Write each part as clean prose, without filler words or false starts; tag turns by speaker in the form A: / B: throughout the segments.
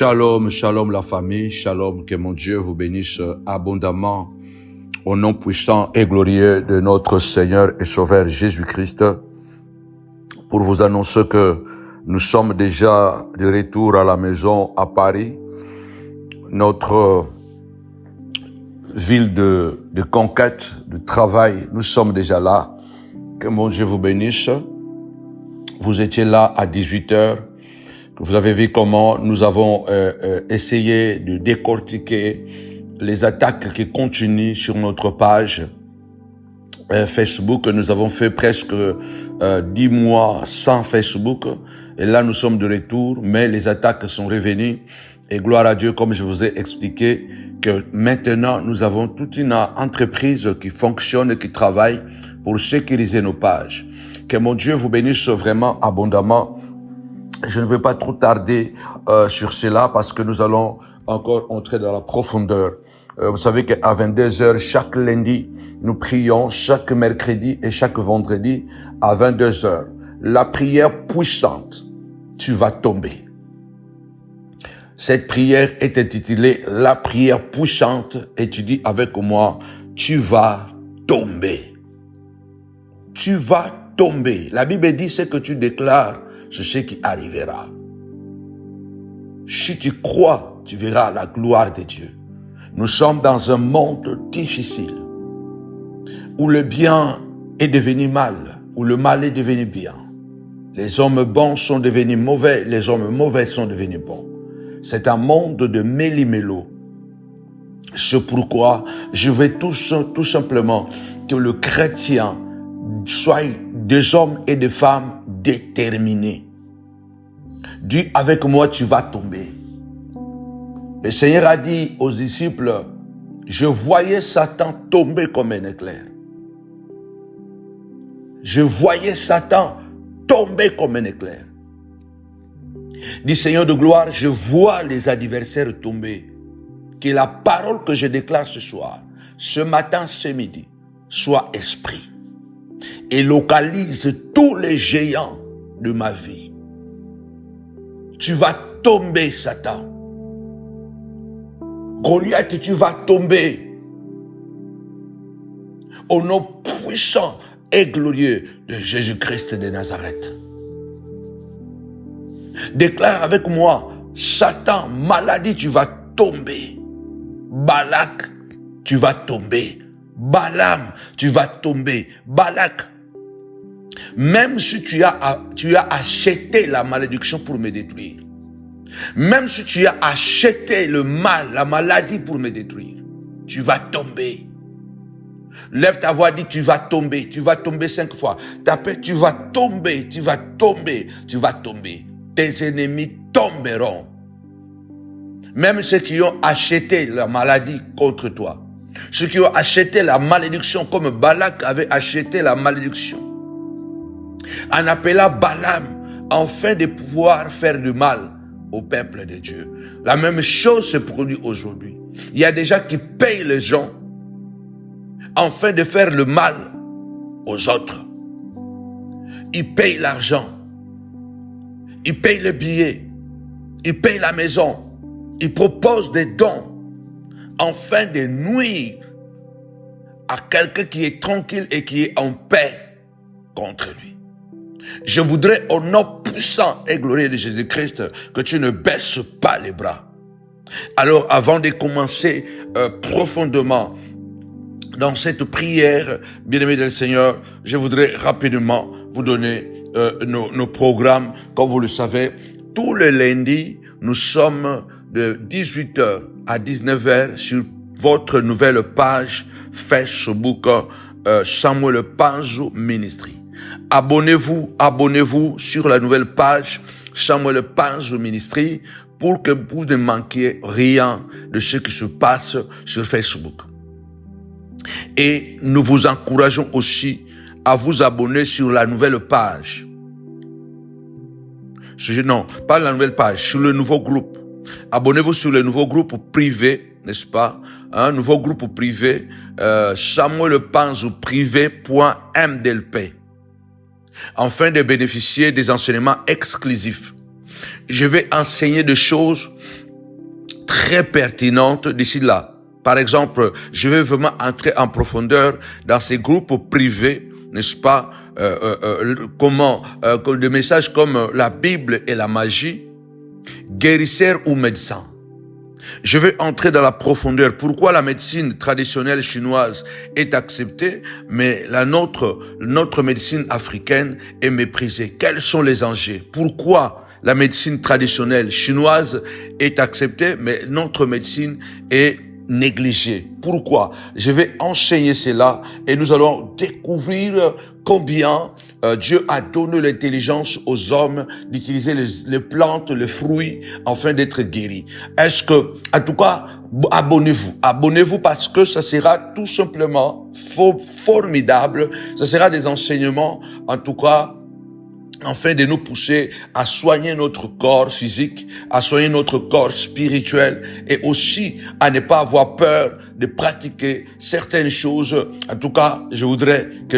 A: Shalom, shalom la famille, shalom, que mon Dieu vous bénisse abondamment au nom puissant et glorieux de notre Seigneur et Sauveur Jésus-Christ, pour vous annoncer que nous sommes déjà de retour à la maison à Paris, notre ville de conquête, de travail. Nous sommes déjà là. Que mon Dieu vous bénisse. Vous étiez là à 18h. Vous avez vu comment nous avons essayé de décortiquer les attaques qui continuent sur notre page Facebook. Nous avons fait presque 10 mois sans Facebook. Et là, nous sommes de retour, mais les attaques sont revenues. Et gloire à Dieu, comme je vous ai expliqué, que maintenant, nous avons toute une entreprise qui fonctionne et qui travaille pour sécuriser nos pages. Que mon Dieu vous bénisse vraiment abondamment. Je ne vais pas trop tarder sur cela parce que nous allons encore entrer dans la profondeur. Vous savez qu'à 22h, chaque lundi, nous prions, chaque mercredi et chaque vendredi à 22h. La prière puissante, tu vas tomber. Cette prière est intitulée « La prière puissante » et tu dis avec moi, tu vas tomber. Tu vas tomber. La Bible dit ce que tu déclares, c'est ce qui arrivera. Si tu crois, tu verras la gloire de Dieu. Nous sommes dans un monde difficile, où le bien est devenu mal, où le mal est devenu bien. Les hommes bons sont devenus mauvais, les hommes mauvais sont devenus bons. C'est un monde de méli-mélo. C'est pourquoi je veux tout simplement que le chrétien soit des hommes et des femmes déterminés. Dis avec moi, tu vas tomber. Le Seigneur a dit aux disciples, je voyais Satan tomber comme un éclair. Je voyais Satan tomber comme un éclair. Dis Seigneur de gloire, je vois les adversaires tomber. Que la parole que je déclare ce soir, ce matin, ce midi, soit esprit. Et localise tous les géants de ma vie. Tu vas tomber, Satan. Goliath, tu vas tomber. Au nom puissant et glorieux de Jésus-Christ de Nazareth. Déclare avec moi, Satan, maladie, tu vas tomber. Balak, tu vas tomber. Balaam, tu vas tomber. Balak, même si tu as acheté la malédiction pour me détruire, même si tu as acheté le mal, la maladie pour me détruire, tu vas tomber. Lève ta voix, dis tu vas tomber 5 fois. T'appelles, tu vas tomber, tu vas tomber, tu vas tomber. Tes ennemis tomberont. Même ceux qui ont acheté la maladie contre toi. Ceux qui ont acheté la malédiction comme Balak avait acheté la malédiction. En appelant Balaam, afin de pouvoir faire du mal au peuple de Dieu. La même chose se produit aujourd'hui. Il y a des gens qui payent les gens afin de faire le mal aux autres. Ils payent l'argent. Ils payent le billet. Ils payent la maison. Ils proposent des dons afin de nuire à quelqu'un qui est tranquille et qui est en paix contre lui. Je voudrais au nom puissant et glorieux de Jésus-Christ que tu ne baisses pas les bras. Alors avant de commencer profondément dans cette prière, bien-aimés du Seigneur, je voudrais rapidement vous donner nos programmes. Comme vous le savez, tous les lundis, nous sommes de 18h à 19h sur votre nouvelle page Facebook Samuel Panzo Ministry. Abonnez-vous sur la nouvelle page Samuel Panzo Ministry pour que vous ne manquiez rien de ce qui se passe sur Facebook. Et nous vous encourageons aussi à vous abonner sur la nouvelle page. Non, pas la nouvelle page, sur le nouveau groupe. Abonnez-vous sur le nouveau groupe privé, n'est-ce pas? Un nouveau groupe privé, samuelpanzoprivé.mdlp. Afin de bénéficier des enseignements exclusifs. Je vais enseigner des choses très pertinentes d'ici là. Par exemple, je vais vraiment entrer en profondeur dans ces groupes privés, n'est-ce pas, des messages comme la Bible et la magie, guérisseur ou médecin. Je vais entrer dans la profondeur. Pourquoi la médecine traditionnelle chinoise est acceptée, mais notre médecine africaine est méprisée? Quels sont les enjeux? Pourquoi la médecine traditionnelle chinoise est acceptée, mais notre médecine est négligée? Pourquoi? Je vais enseigner cela et nous allons découvrir combien Dieu a donné l'intelligence aux hommes d'utiliser les plantes, les fruits, afin d'être guéris. Est-ce que, en tout cas, abonnez-vous parce que ça sera tout simplement formidable. Ça sera des enseignements, en tout cas, afin de nous pousser à soigner notre corps physique, à soigner notre corps spirituel et aussi à ne pas avoir peur de pratiquer certaines choses. En tout cas, je voudrais que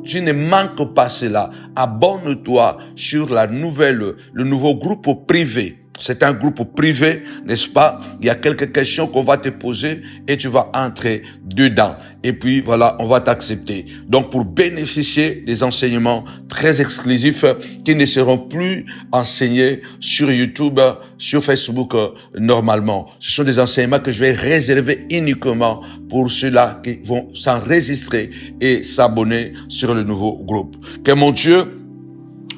A: tu ne manques pas cela. Abonne-toi sur le nouveau groupe privé. C'est un groupe privé, n'est-ce pas? Il y a quelques questions qu'on va te poser et tu vas entrer dedans. Et puis voilà, on va t'accepter. Donc pour bénéficier des enseignements très exclusifs qui ne seront plus enseignés sur YouTube, sur Facebook normalement. Ce sont des enseignements que je vais réserver uniquement pour ceux-là qui vont s'enregistrer et s'abonner sur le nouveau groupe. Que mon Dieu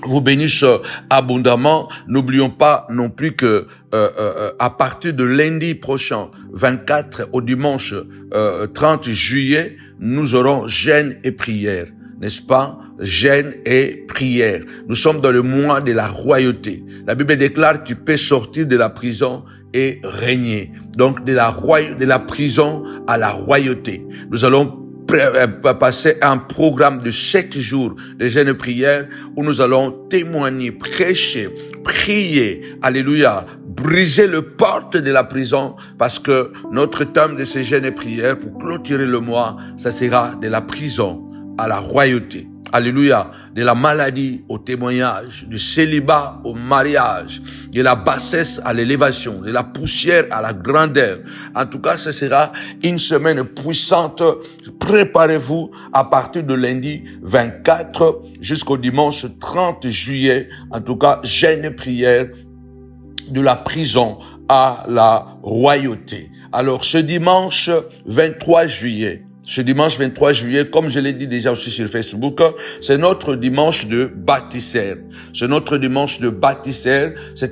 A: vous bénisse abondamment. N'oublions pas non plus que à partir de lundi prochain, 24 au dimanche 30 juillet, nous aurons jeûne et prière. N'est-ce pas? Jeûne et prière. Nous sommes dans le mois de la royauté. La Bible déclare tu peux sortir de la prison et régner. Donc de la prison à la royauté. Nous allons passer un programme de 7 jours de jeûne et prière où nous allons témoigner, prêcher, prier, alléluia, briser le porte de la prison parce que notre thème de ces jeûnes et prières pour clôturer le mois, ça sera de la prison à la royauté. Alléluia, de la maladie au témoignage, du célibat au mariage, de la bassesse à l'élévation, de la poussière à la grandeur. En tout cas, ce sera une semaine puissante. Préparez-vous à partir de lundi 24 jusqu'au dimanche 30 juillet. En tout cas, jeûne et prière de la prison à la royauté. Alors, ce dimanche 23 juillet, comme je l'ai dit déjà aussi sur Facebook, c'est notre dimanche de baptistère. C'est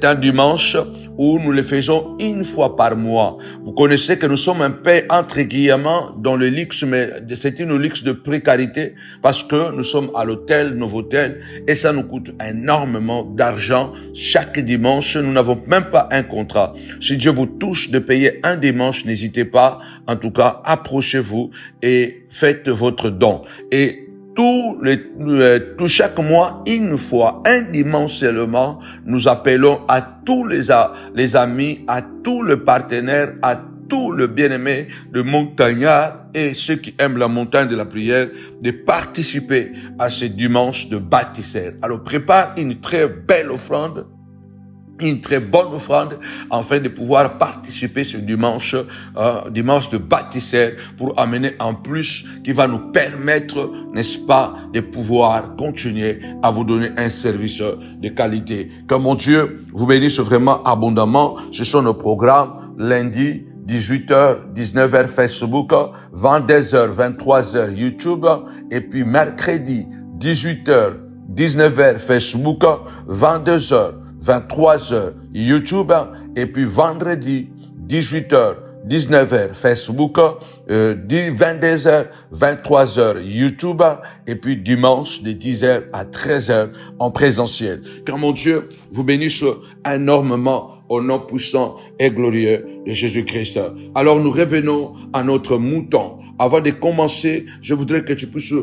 A: un dimanche où nous le faisons une fois par mois. Vous connaissez que nous sommes un peu entre guillemets dans le luxe, mais c'est une luxe de précarité parce que nous sommes à l'hôtel Novotel et ça nous coûte énormément d'argent chaque dimanche. Nous n'avons même pas un contrat. Si Dieu vous touche de payer un dimanche, n'hésitez pas. En tout cas, approchez-vous et faites votre don. Et chaque mois, une fois, un dimanche seulement, nous appelons à tous les amis, à tous les partenaires, à tous les bien-aimés de montagnards et ceux qui aiment la montagne de la prière de participer à ce dimanche de baptistère. Alors prépare une très belle offrande, une très bonne offrande afin de pouvoir participer ce dimanche de baptistère pour amener en plus qui va nous permettre, n'est-ce pas, de pouvoir continuer à vous donner un service de qualité. Que mon Dieu vous bénisse vraiment abondamment. Ce sont nos programmes lundi 18h, 19h Facebook, 22h, 23h YouTube et puis mercredi 18h, 19h Facebook, 22h, 23h YouTube et puis vendredi 18h, 19h Facebook, 22h, 23h YouTube et puis dimanche de 10h à 13h en présentiel. Que mon Dieu vous bénisse énormément au nom puissant et glorieux de Jésus-Christ. Alors nous revenons à notre mouton. Avant de commencer, je voudrais que tu puisses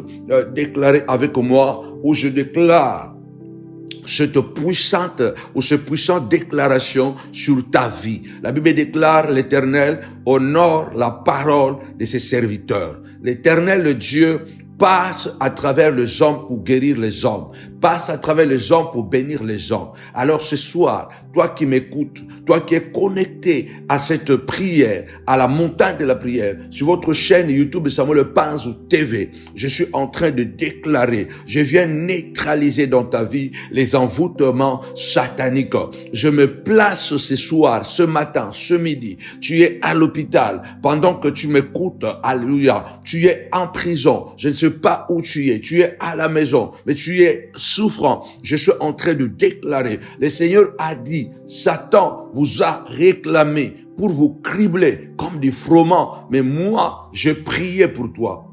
A: déclarer avec moi où je déclare cette puissante déclaration sur ta vie. La Bible déclare l'Éternel honore la parole de ses serviteurs. L'Éternel, le Dieu, passe à travers les hommes pour guérir les hommes, passe à travers les hommes pour bénir les hommes. Alors ce soir, toi qui m'écoutes, toi qui es connecté à cette prière, à la montagne de la prière, sur votre chaîne YouTube Samuel Panzou TV, je suis en train de déclarer, je viens neutraliser dans ta vie les envoûtements sataniques. Je me place ce soir, ce matin, ce midi, tu es à l'hôpital, pendant que tu m'écoutes, alléluia, tu es en prison, je ne sais pas où tu es à la maison, mais tu es souffrant. Je suis en train de déclarer, le Seigneur a dit, Satan vous a réclamé pour vous cribler comme des froment, mais moi, je priais pour toi.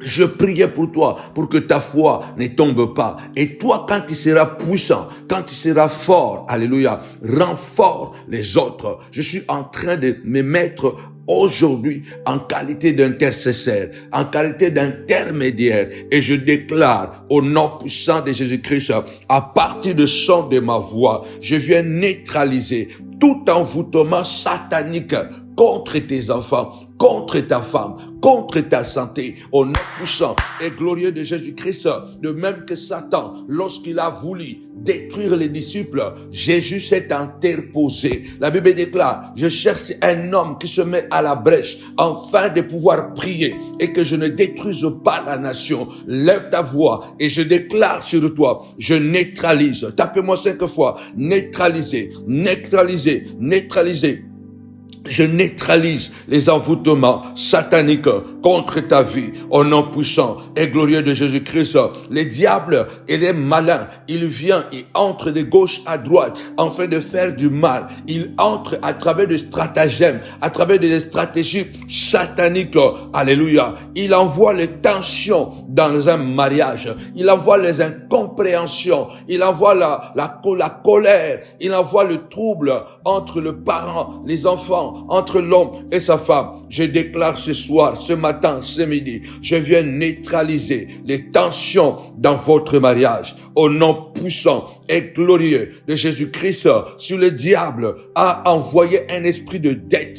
A: Je priais pour toi, pour que ta foi ne tombe pas. Et toi, quand tu seras puissant, quand tu seras fort, alléluia, renforce les autres. Je suis en train de me mettre aujourd'hui en qualité d'intercesseur, en qualité d'intermédiaire, et je déclare au nom puissant de Jésus-Christ, à partir du son de ma voix, je viens neutraliser tout envoûtement satanique contre tes enfants, contre ta femme, contre ta santé, au nom puissant et glorieux de Jésus-Christ. De même que Satan, lorsqu'il a voulu détruire les disciples, Jésus s'est interposé. La Bible déclare, je cherche un homme qui se met à la brèche afin de pouvoir prier et que je ne détruise pas la nation. Lève ta voix et je déclare sur toi, je neutralise. Tapez-moi 5 fois, neutraliser, neutraliser, neutraliser. Je neutralise les envoûtements sataniques contre ta vie au nom puissant et glorieux de Jésus-Christ. Les diables et les malins, il vient, il entre de gauche à droite afin de faire du mal. Il entre à travers des stratagèmes, à travers des stratégies sataniques. Alléluia. Il envoie les tensions dans un mariage. Il envoie les incompréhensions. Il envoie la colère. Il envoie le trouble entre le parent, les enfants, entre l'homme et sa femme. Je déclare ce soir, ce matin, ce midi, je viens neutraliser les tensions dans votre mariage. Au nom puissant et glorieux de Jésus-Christ, sur le diable a envoyé un esprit de dette.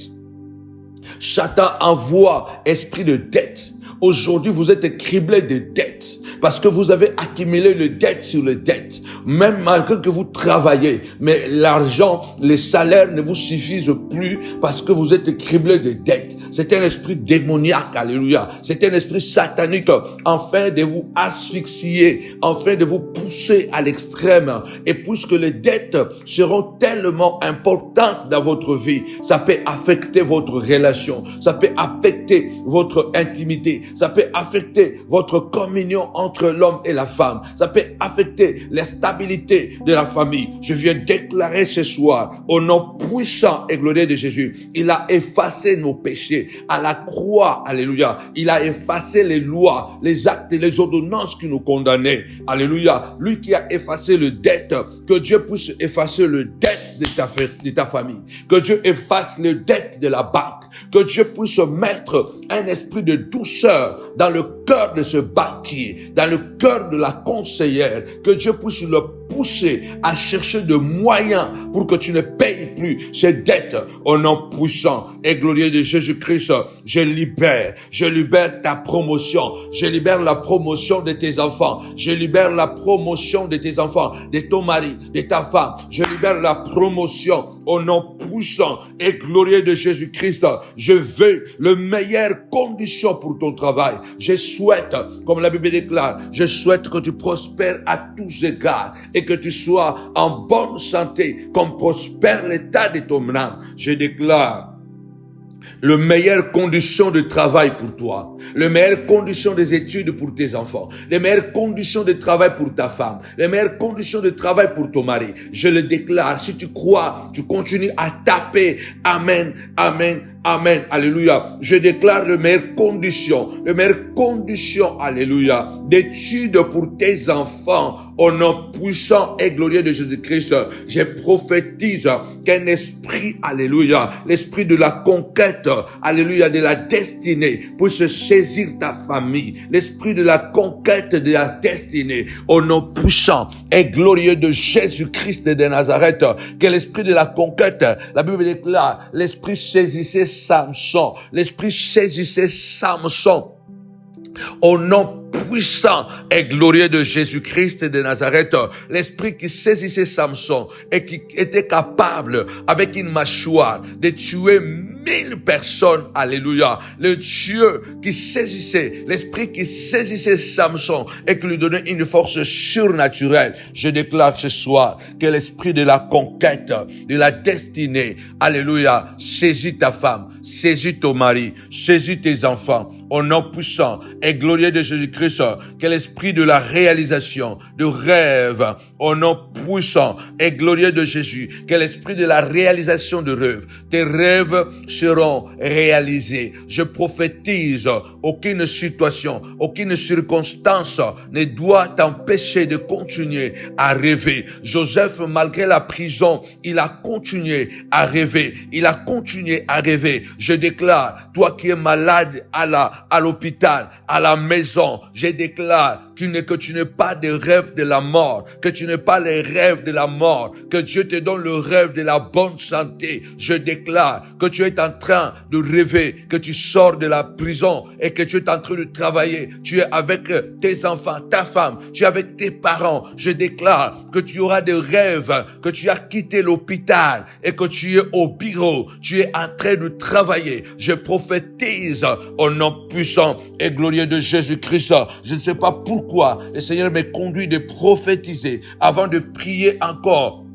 A: Satan envoie esprit de dette. Aujourd'hui, vous êtes criblés de dettes parce que vous avez accumulé le dette sur le dette. Même malgré que vous travaillez, mais l'argent, les salaires ne vous suffisent plus parce que vous êtes criblés de dettes. C'est un esprit démoniaque, alléluia. C'est un esprit satanique afin de vous asphyxier, afin de vous pousser à l'extrême. Et puisque les dettes seront tellement importantes dans votre vie, ça peut affecter votre relation, ça peut affecter votre intimité, ça peut affecter votre communion entre l'homme et la femme. Ça peut affecter la stabilité de la famille. Je viens déclarer ce soir, au nom puissant et glorieux de Jésus, il a effacé nos péchés à la croix. Alléluia. Il a effacé les lois, les actes et les ordonnances qui nous condamnaient. Alléluia. Lui qui a effacé le dette, que Dieu puisse effacer le dette de ta famille. Que Dieu efface le dette de la banque. Que Dieu puisse mettre un esprit de douceur dans le cœur de ce banquier, dans le cœur de la conseillère, que Dieu puisse le pousser à chercher de moyens pour que tu ne payes plus ces dettes. Au nom puissant et glorieux de Jésus-Christ, je libère ta promotion, je libère la promotion de tes enfants, je libère la promotion de tes enfants, de ton mari, de ta femme, je libère la promotion au nom puissant et glorieux de Jésus-Christ. Je veux les meilleures conditions pour ton travail. Je souhaite, comme la Bible déclare, je souhaite que tu prospères à tous égards et que tu sois en bonne santé, comme prospère l'état de ton âme. Je déclare les meilleures conditions de travail pour toi, les meilleures conditions des études pour tes enfants, les meilleures conditions de travail pour ta femme, les meilleures conditions de travail pour ton mari. Je le déclare. Si tu crois, tu continues à taper. Amen, amen, amen, alléluia. Je déclare les meilleures conditions, alléluia, d'études pour tes enfants. Au nom puissant et glorieux de Jésus-Christ, je prophétise qu'un esprit, alléluia, l'esprit de la conquête, alléluia, de la destinée, puisse saisir ta famille. L'esprit de la conquête de la destinée, au nom puissant et glorieux de Jésus-Christ de Nazareth, que l'esprit de la conquête, la Bible déclare, l'esprit saisissait Samson, l'esprit saisissait Samson. Au nom puissant et glorieux de Jésus-Christ de Nazareth, l'esprit qui saisissait Samson et qui était capable, avec une mâchoire, de tuer 1000 personnes, alléluia. Le Dieu qui saisissait, l'esprit qui saisissait Samson et qui lui donnait une force surnaturelle. Je déclare ce soir que l'esprit de la conquête, de la destinée, alléluia, saisit ta femme, saisit ton mari, saisit tes enfants. Au nom puissant et glorieux de Jésus-Christ, que l'esprit de la réalisation, de rêve, au nom puissant et glorieux de Jésus, que l'esprit de la réalisation de rêve, tes rêves seront réalisés. Je prophétise, aucune situation, aucune circonstance ne doit t'empêcher de continuer à rêver. Joseph, malgré la prison, il a continué à rêver. Il a continué à rêver. Je déclare, toi qui es malade à l'hôpital, à la maison, je déclare que tu n'es pas des rêves de la mort, que tu n'es pas les rêves de la mort, que Dieu te donne le rêve de la bonne santé. Je déclare que tu es en train de rêver, que tu sors de la prison et que tu es en train de travailler. Tu es avec tes enfants, ta femme, tu es avec tes parents. Je déclare que tu auras des rêves, que tu as quitté l'hôpital et que tu es au bureau. Tu es en train de travailler. Je prophétise au nom puissant et glorieux de Jésus-Christ. Je ne sais pas pourquoi le Seigneur me conduit de prophétiser avant de prier encore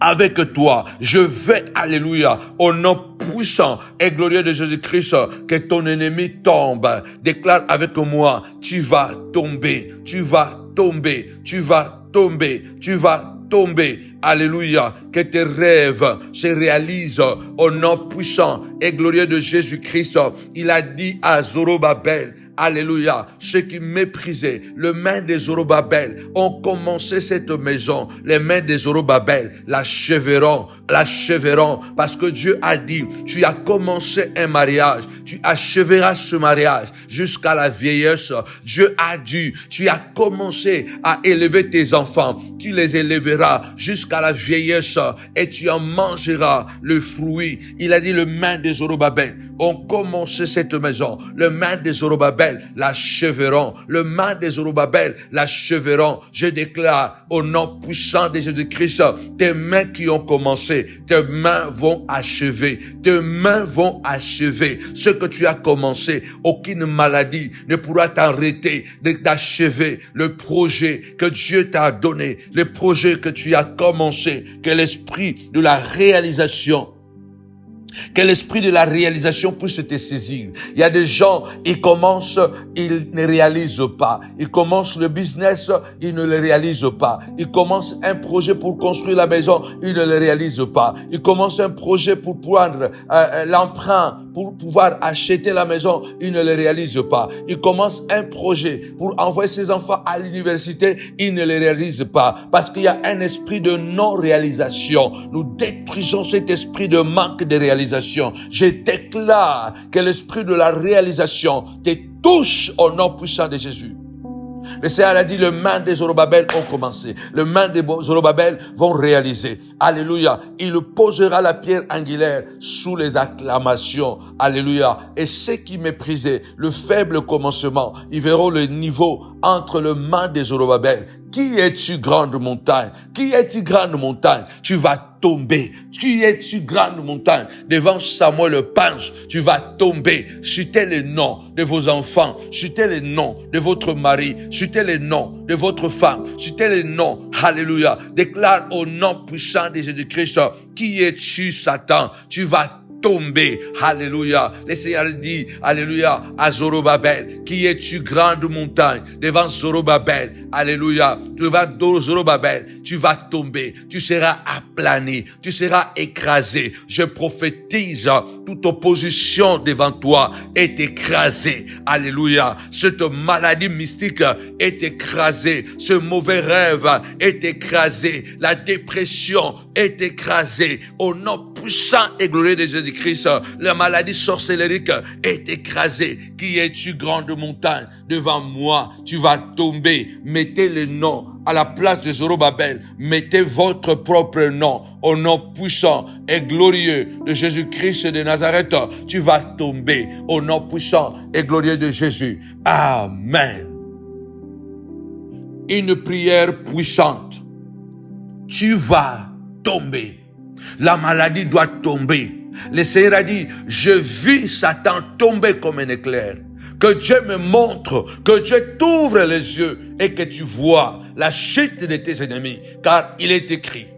A: avec toi. Je vais, alléluia, au nom puissant et glorieux de Jésus-Christ, que ton ennemi tombe. Déclare avec moi, tu vas tomber, tu vas tomber, tu vas tomber, tu vas tomber. Alléluia, que tes rêves se réalisent au nom puissant et glorieux de Jésus-Christ. Il a dit à Zorobabel, alléluia, ceux qui méprisaient les mains de Zorobabel ont commencé cette maison. Les mains de Zorobabel l'achèveront, parce que Dieu a dit, tu as commencé un mariage, tu achèveras ce mariage jusqu'à la vieillesse. Dieu a dit, tu as commencé à élever tes enfants, tu les élèveras jusqu'à la vieillesse et tu en mangeras le fruit. Il a dit, les mains de Zorobabel ont commencé cette maison. Les mains de Zorobabel l'achèveront. Les mains de Zorobabel l'achèveront. Je déclare au nom puissant de Jésus-Christ, tes mains qui ont commencé, tes mains vont achever. Tes mains vont achever. Ce que tu as commencé, aucune maladie ne pourra t'arrêter d'achever le projet que Dieu t'a donné, le projet que tu as commencé. Que l'esprit de la réalisation puisse te saisir. Il y a des gens, ils commencent, ils ne réalisent pas. Ils commencent le business, ils ne le réalisent pas. Ils commencent un projet pour construire la maison, ils ne le réalisent pas. Ils commencent un projet pour prendre l'emprunt, pour pouvoir acheter la maison, ils ne le réalisent pas. Ils commencent un projet pour envoyer ses enfants à l'université, ils ne le réalisent pas. Parce qu'il y a un esprit de non-réalisation. Nous détruisons cet esprit de manque de réalisation. Je déclare que l'esprit de la réalisation te touche au nom puissant de Jésus. Le Seigneur a dit, les mains de Zorobabel ont commencé. Les mains de Zorobabel vont réaliser. Alléluia. Il posera la pierre angulaire sous les acclamations. Alléluia. Et ceux qui méprisaient le faible commencement, ils verront le niveau entre les mains de Zorobabel. Qui es-tu, grande montagne? Qui es-tu, grande montagne? Tu vas tomber. Qui es-tu, grande montagne? Devant Samuel le Panche, tu vas tomber. Citez les noms de vos enfants. Citez les noms de votre mari. Citez les noms de votre femme. Citez les noms. Alléluia. Déclare au nom puissant de Jésus-Christ. Qui es-tu, Satan? Tu vas tomber. Alléluia. Le Seigneur dit, alléluia, à Zorobabel, qui es-tu, grande montagne? Devant Zorobabel, alléluia, devant Zorobabel, tu vas tomber, tu seras aplani, tu seras écrasé. Je prophétise, toute opposition devant toi est écrasée. Alléluia. Cette maladie mystique est écrasée. Ce mauvais rêve est écrasé. La dépression est écrasée. Au nom puissant et glorieux de Jésus-Christ. Jésus-Christ, la maladie sorcellérique est écrasée. Qui es-tu, grande montagne? Devant moi, tu vas tomber. Mettez le nom à la place de Zorobabel. Mettez votre propre nom. Au nom puissant et glorieux de Jésus-Christ de Nazareth, tu vas tomber. Au nom puissant et glorieux de Jésus. Amen. Une prière puissante. Tu vas tomber. La maladie doit tomber. Le Seigneur a dit, je vis Satan tomber comme un éclair. Que Dieu me montre, que Dieu t'ouvre les yeux et que tu vois la chute de tes ennemis. Car il est écrit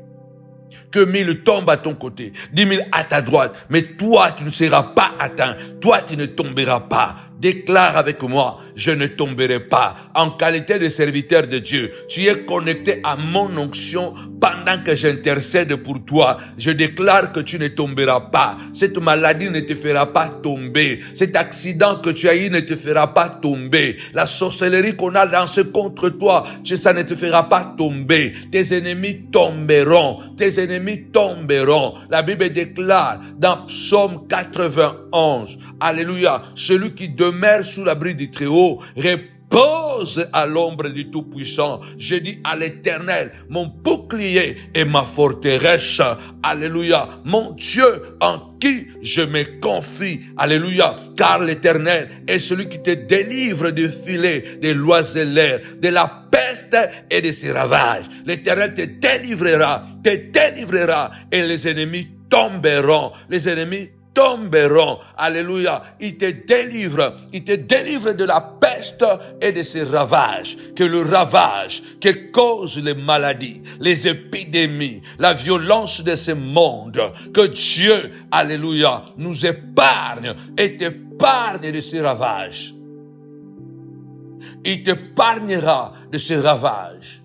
A: que 1000 tombent à ton côté, 10 000 à ta droite, mais toi tu ne seras pas atteint, toi tu ne tomberas pas. Déclare avec moi, je ne tomberai pas. En qualité de serviteur de Dieu, tu es connecté à mon onction pendant que j'intercède pour toi. Je déclare que tu ne tomberas pas. Cette maladie ne te fera pas tomber. Cet accident que tu as eu ne te fera pas tomber. La sorcellerie qu'on a lancée contre toi, ça ne te fera pas tomber. Tes ennemis tomberont. Tes ennemis tomberont. La Bible déclare dans Psaume 91, alléluia, celui qui demeure sous l'abri du Très-Haut repose à l'ombre du Tout-Puissant. Je dis à l'Éternel, mon bouclier et ma forteresse. Alléluia. Mon Dieu en qui je me confie. Alléluia. Car l'Éternel est celui qui te délivre du filet des l'oiseleur, de la peste et de ses ravages. L'Éternel te délivrera et les ennemis tomberont. Les ennemis tomberont. Alléluia. Il te délivre de la peste et de ses ravages. Que le ravage que causent les maladies, les épidémies, la violence de ce monde, que Dieu, alléluia, nous épargne et t'épargne de ces ravages. Il t'épargnera de ces ravages.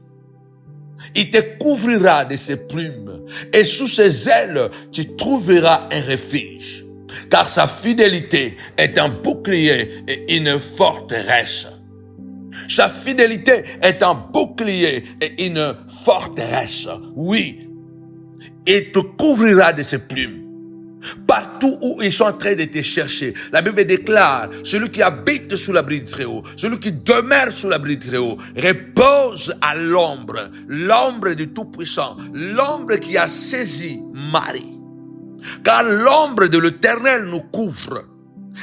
A: Il te couvrira de ses plumes et sous ses ailes, tu trouveras un refuge. Car sa fidélité est un bouclier et une forteresse. Sa fidélité est un bouclier et une forteresse. Oui, il te couvrira de ses plumes. Partout où ils sont en train de te chercher, la Bible déclare, celui qui habite sous l'abri du Très-Haut, celui qui demeure sous l'abri du Très-Haut, repose à l'ombre du Tout-Puissant, l'ombre qui a saisi Marie. Car l'ombre de l'Éternel nous couvre.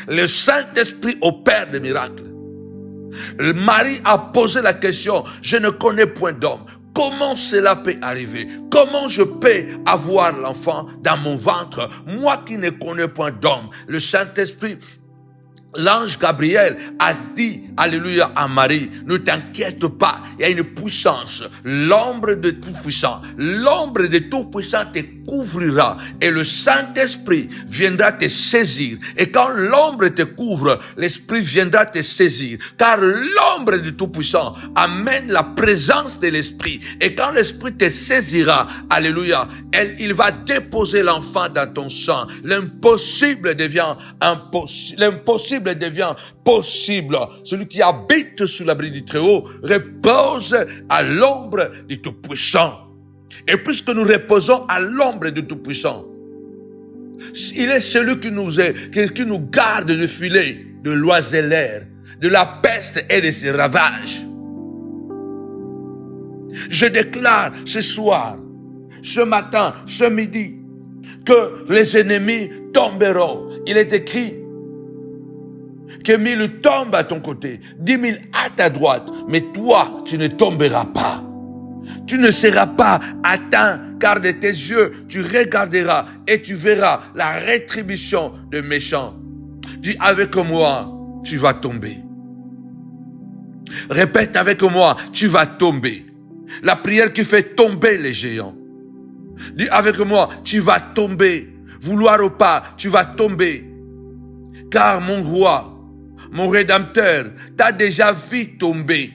A: Le Saint-Esprit opère des miracles. Marie a posé la question, je ne connais point d'homme. Comment cela peut arriver? Comment je peux avoir l'enfant dans mon ventre? Moi qui ne connais point d'homme. Le Saint-Esprit, l'ange Gabriel a dit, alléluia, à Marie, ne t'inquiète pas, il y a une puissance, l'ombre de Tout-Puissant te couvrira et le Saint-Esprit viendra te saisir. Et quand l'ombre te couvre, l'Esprit viendra te saisir. Car l'ombre du Tout-Puissant amène la présence de l'Esprit. Et quand l'Esprit te saisira, alléluia, il va déposer l'enfant dans ton sang. L'impossible devient possible. Celui qui habite sous l'abri du Très-Haut repose à l'ombre du Tout-Puissant. Et puisque nous reposons à l'ombre du Tout-Puissant, il est celui qui nous garde du filet de l'oiseleur, de la peste et de ses ravages. Je déclare ce soir, ce matin, ce midi, que les ennemis tomberont. Il est écrit que 1000 tombent à ton côté, 10 000 à ta droite, mais toi, tu ne tomberas pas. Tu ne seras pas atteint, car de tes yeux, tu regarderas et tu verras la rétribution des méchants. Dis avec moi, tu vas tomber. Répète avec moi, tu vas tomber. La prière qui fait tomber les géants. Dis avec moi, tu vas tomber. Vouloir ou pas, tu vas tomber. Car mon roi, mon rédempteur, t'a déjà vu tomber.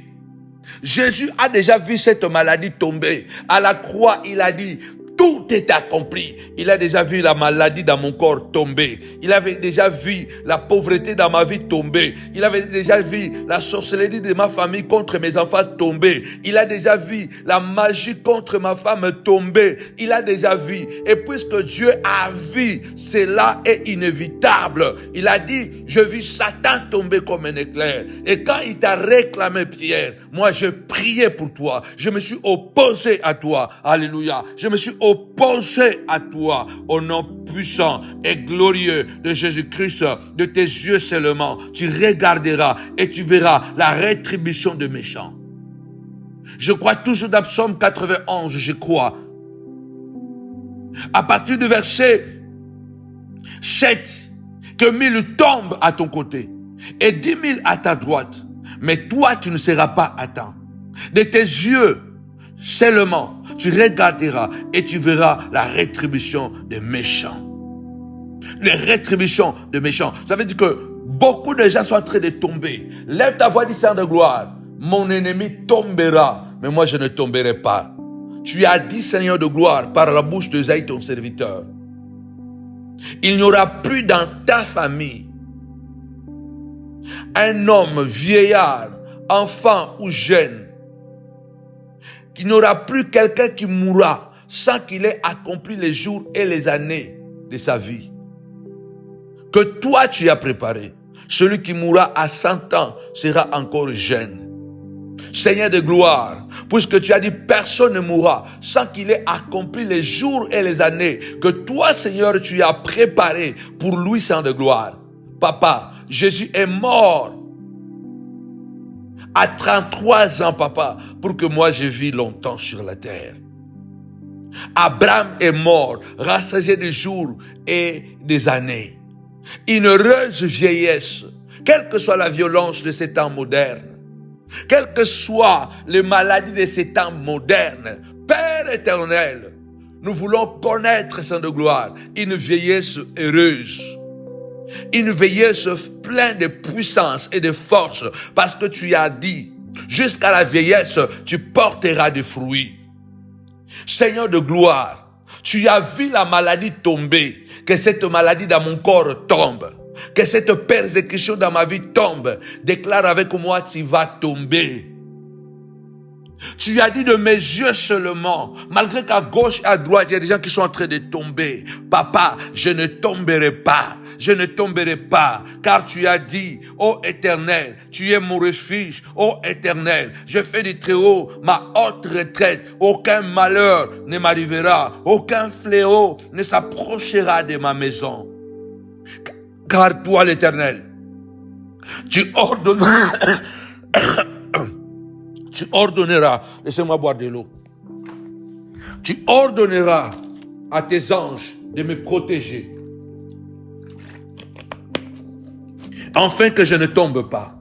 A: Jésus a déjà vu cette maladie tomber. À la croix, il a dit, tout est accompli. Il a déjà vu la maladie dans mon corps tomber. Il avait déjà vu la pauvreté dans ma vie tomber. Il avait déjà vu la sorcellerie de ma famille contre mes enfants tomber. Il a déjà vu la magie contre ma femme tomber. Il a déjà vu. Et puisque Dieu a vu, cela est inévitable. Il a dit, je vis Satan tomber comme un éclair. Et quand il t'a réclamé Pierre, moi je priais pour toi. Je me suis opposé à toi. Alléluia. Je me suis opposé à toi au nom puissant et glorieux de Jésus-Christ. De tes yeux seulement, tu regarderas et tu verras la rétribution des méchants. Je crois toujours dans Psaume 91, je crois. À partir du verset 7, que 1000 tombent à ton côté et 10 000 à ta droite, mais toi tu ne seras pas atteint. De tes yeux seulement, tu regarderas et tu verras la rétribution des méchants. Les rétributions des méchants. Ça veut dire que beaucoup de gens sont en train de tomber. Lève ta voix, dis Seigneur de gloire. Mon ennemi tombera, mais moi je ne tomberai pas. Tu as dit, Seigneur de gloire, par la bouche de Isaïe, ton serviteur. Il n'y aura plus dans ta famille un homme, vieillard, enfant ou jeune, qu'il n'y aura plus quelqu'un qui mourra sans qu'il ait accompli les jours et les années de sa vie. Que toi tu as préparé. Celui qui mourra à 100 ans sera encore jeune. Seigneur de gloire, puisque tu as dit personne ne mourra sans qu'il ait accompli les jours et les années que toi, Seigneur, tu as préparé pour lui, Seigneur de gloire. Papa, Jésus est mort à 33 ans, papa, pour que moi je vis longtemps sur la terre. Abraham est mort, rassasié des jours et des années. Une heureuse vieillesse, quelle que soit la violence de ces temps modernes, quelles que soient les maladies de ces temps modernes, Père éternel, nous voulons connaître, Saint de gloire, une vieillesse heureuse, une vieillesse pleine de puissance et de force, parce que tu as dit, jusqu'à la vieillesse, tu porteras des fruits. Seigneur de gloire, tu as vu la maladie tomber, que cette maladie dans mon corps tombe. Que cette persécution dans ma vie tombe. Déclare avec moi, tu vas tomber. Tu as dit de mes yeux seulement, malgré qu'à gauche et à droite, il y a des gens qui sont en train de tomber. Papa, je ne tomberai pas. Je ne tomberai pas, car tu as dit, ô Éternel, tu es mon refuge, ô Éternel, je fais du Très-Haut ma haute retraite, aucun malheur ne m'arrivera, aucun fléau ne s'approchera de ma maison. Car toi, l'Éternel, tu ordonneras, laissez-moi boire de l'eau, tu ordonneras à tes anges de me protéger, afin que je ne tombe pas.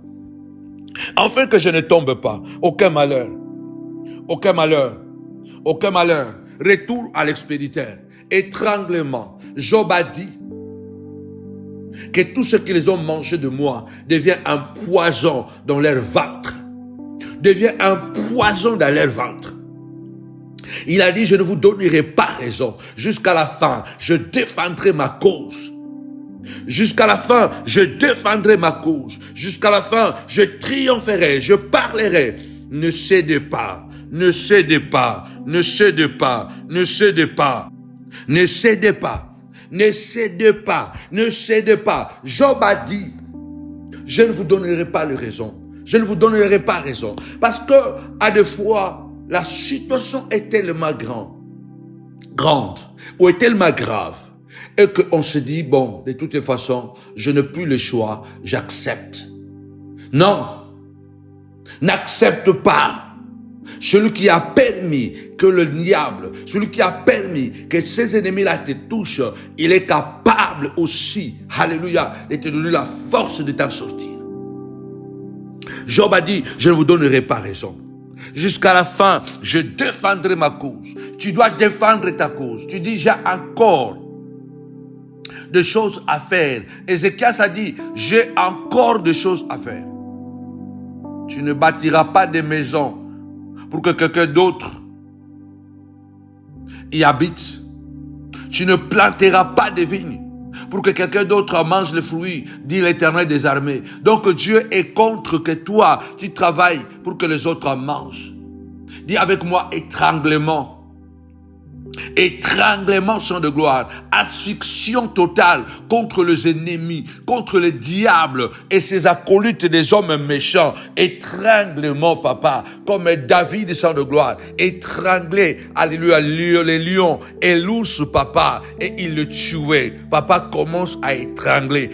A: Afin que je ne tombe pas. Aucun malheur. Aucun malheur. Aucun malheur. Retour à l'expéditeur. Étranglement. Job a dit que tout ce qu'ils ont mangé de moi devient un poison dans leur ventre. Devient un poison dans leur ventre. Il a dit, je ne vous donnerai pas raison. Jusqu'à la fin, je défendrai ma cause. Jusqu'à la fin, je défendrai ma cause. Jusqu'à la fin, je triompherai, je parlerai. Ne cédez pas, ne cédez pas, ne cédez pas, ne cédez pas, ne cédez pas, ne cédez pas, ne cédez pas. Job a dit, je ne vous donnerai pas de raison. Je ne vous donnerai pas raison. Parce que, à des fois, la situation est tellement grande, ou est tellement grave, et qu'on se dit, bon, de toute façon, je n'ai plus le choix, j'accepte. Non, n'accepte pas. Celui qui a permis que le diable, celui qui a permis que ses ennemis-là te touchent, il est capable aussi, alléluia, de te donner la force de t'en sortir. Job a dit, je ne vous donnerai pas raison. Jusqu'à la fin, je défendrai ma cause. Tu dois défendre ta cause. Tu dis, j'ai encore de choses à faire. Ézéchias a dit, j'ai encore de choses à faire. Tu ne bâtiras pas des maisons pour que quelqu'un d'autre y habite. Tu ne planteras pas de vignes pour que quelqu'un d'autre en mange les fruits, dit l'Éternel des armées. Donc Dieu est contre que toi, tu travailles pour que les autres en mangent. Dis avec moi, étranglement. Étranglement, chant de gloire, asphyxion totale contre les ennemis, contre le diable et ses acolytes des hommes méchants. Étranglement, papa, comme David, chant de gloire, étranglé, alléluia, les lions et l'ours, papa, et il le tuait. Papa commence à étrangler